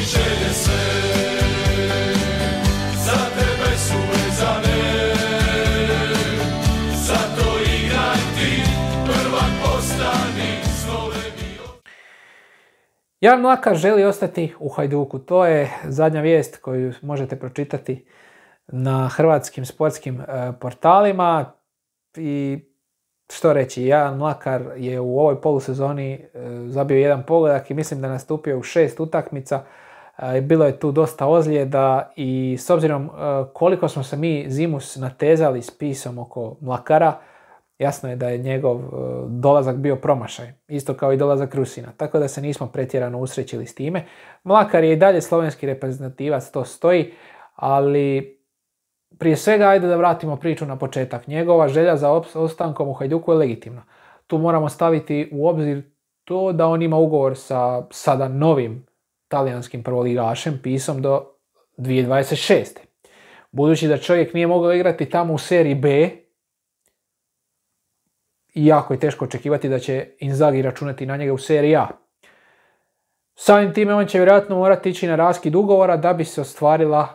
želje sve za tebe su vezane, zato igraj ti, prvak postani, snove mi. Jan Mlakar želi ostati u Hajduku. To je zadnja vijest koju možete pročitati na hrvatskim sportskim portalima. I što reći, Jan Mlakar je u ovoj polusezoni zabio jedan pogodak i mislim da je nastupio u 6 utakmica. Bilo je tu dosta ozljeda i s obzirom koliko smo se mi zimus natezali s pisom oko Mlakara, jasno je da je njegov dolazak bio promašaj, isto kao i dolazak Rusina, tako da se nismo pretjerano usrećili s time. Mlakar je i dalje slovenski reprezentativac, to stoji, ali prije svega ajde da vratimo priču na početak. Njegova želja za ostankom u Hajduku je legitimna. Tu moramo staviti u obzir to da on ima ugovor sa sada novim talijanskim prvoligašem, Pisom, do 2026. Budući da čovjek nije mogao igrati tamo u seriji B, i jako je teško očekivati da će Inzaghi računati na njega u seriji A. Samim time on će vjerojatno morati ići na raskid ugovora da bi se ostvarila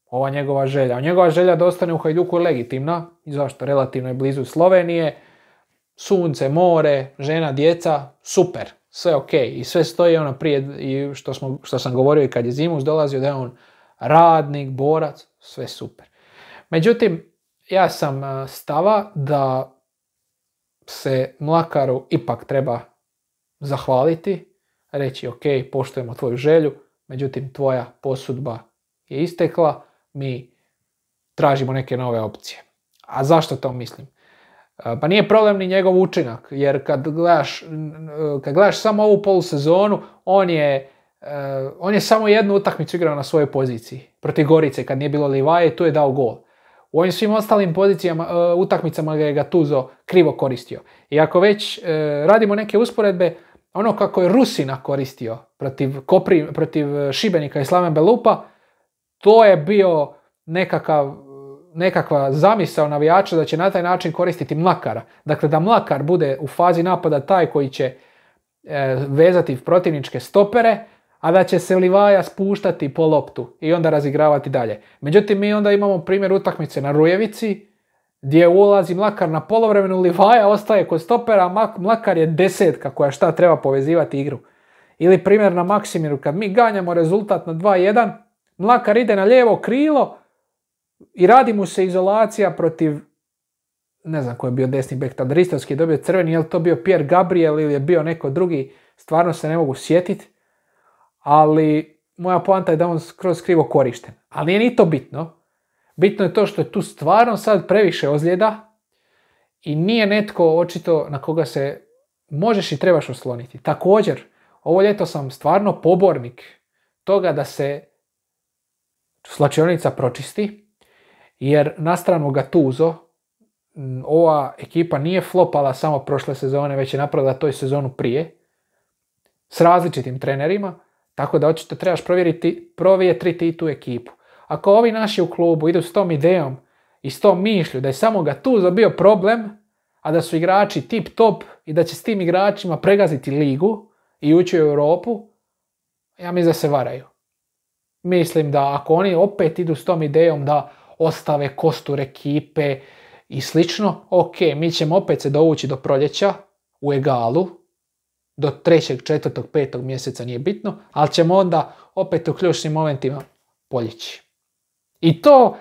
ova njegova želja. Njegova želja da ostane u Hajduku je legitimna. I zašto? Relativno je blizu Slovenije. Sunce, more, žena, djeca, super. Sve ok. I sve stoji ono prije i što sam govorio i kad je Zimus dolazio, da je on radnik, borac, sve super. Međutim, ja sam stava da se Mlakaru ipak treba zahvaliti, reći ok, poštujemo tvoju želju, međutim tvoja posudba je istekla, mi tražimo neke nove opcije. A zašto to mislim? Pa nije problem ni njegov učinak, jer kad gledaš samo ovu polusezonu, on je samo jednu utakmicu igrao na svojoj poziciji. Protiv Gorice, kad nije bilo Livaje, tu je dao gol. U ovim svim ostalim utakmicama je Gattuso krivo koristio. I ako već radimo neke usporedbe, ono kako je Rusina koristio protiv Šibenika i Slaven Belupa, to je bio nekakva zamisao navijača da će na taj način koristiti Mlakara. Dakle, da Mlakar bude u fazi napada taj koji će vezati protivničke stopere, a da će se Livaja spuštati po loptu i onda razigravati dalje. Međutim, mi onda imamo primjer utakmice na Rujevici, gdje ulazi Mlakar na polovremenu, Livaja ostaje kod stopera, a Mlakar je desetka koja šta treba povezivati igru. Ili primjer na Maksimiru, kad mi ganjamo rezultat na 2-1, Mlakar ide na lijevo krilo i radi mu se izolacija protiv, ne znam ko je bio desni bek, tad Ristovski je dobio crveni, je li to bio Pierre Gabriel ili je bio neko drugi, stvarno se ne mogu sjetiti, ali moja poanta je da on skroz krivo korišten. Ali nije ni to bitno. Bitno je to što je tu stvarno sad previše ozljeda i nije netko očito na koga se možeš i trebaš osloniti. Također, ovo ljeto sam stvarno pobornik toga da se slačionica pročisti, jer na stranu Gattuso ova ekipa nije flopala samo prošle sezone, već je napravila to i sezonu prije s različitim trenerima, tako da očito trebaš provjetriti tu ekipu. Ako ovi naši u klubu idu s tom idejom i s tom mišlju da je samo Gattuso bio problem, a da su igrači tip top i da će s tim igračima pregaziti ligu i ući u Europu, ja mislim da se varaju. Mislim da ako oni opet idu s tom idejom da ostave kostur ekipe i slično, ok, mi ćemo opet se dovući do proljeća u egalu, do 3., 4., 5. mjeseca nije bitno, ali ćemo onda opet u ključnim momentima poljeći. I to,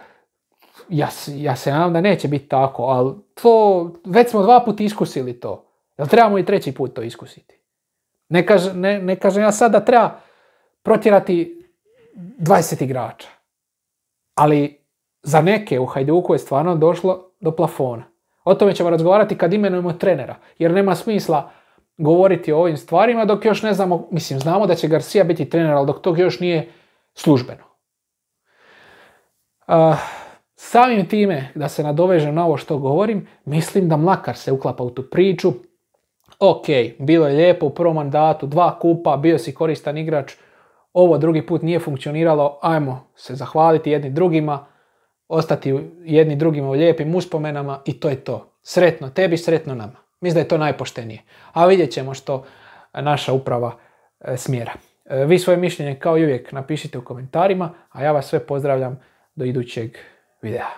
ja se nadam da neće biti tako, ali to, već smo 2 puta iskusili to. Jel trebamo i 3. put to iskusiti? Ne kažem ja sad da treba protjerati 20 igrača. Ali za neke u Hajduku je stvarno došlo do plafona. O tome ćemo razgovarati kad imenujemo trenera, jer nema smisla govoriti o ovim stvarima dok još ne znamo, mislim, znamo da će Garcia biti trener, ali dok to još nije službeno. Samim time, da se nadovežem na ovo što govorim, mislim da Mlakar se uklapa u tu priču. Ok, bilo je lijepo u prvom mandatu, 2 kupa, bio si koristan igrač, ovo drugi put nije funkcioniralo, ajmo se zahvaliti jedni drugima, ostati jedni drugima u lijepim uspomenama i to je to. Sretno tebi, sretno nama. Mislim da je to najpoštenije. A vidjet ćemo što naša uprava smjera. Vi svoje mišljenje kao i uvijek napišite u komentarima, a ja vas sve pozdravljam do idućeg videa.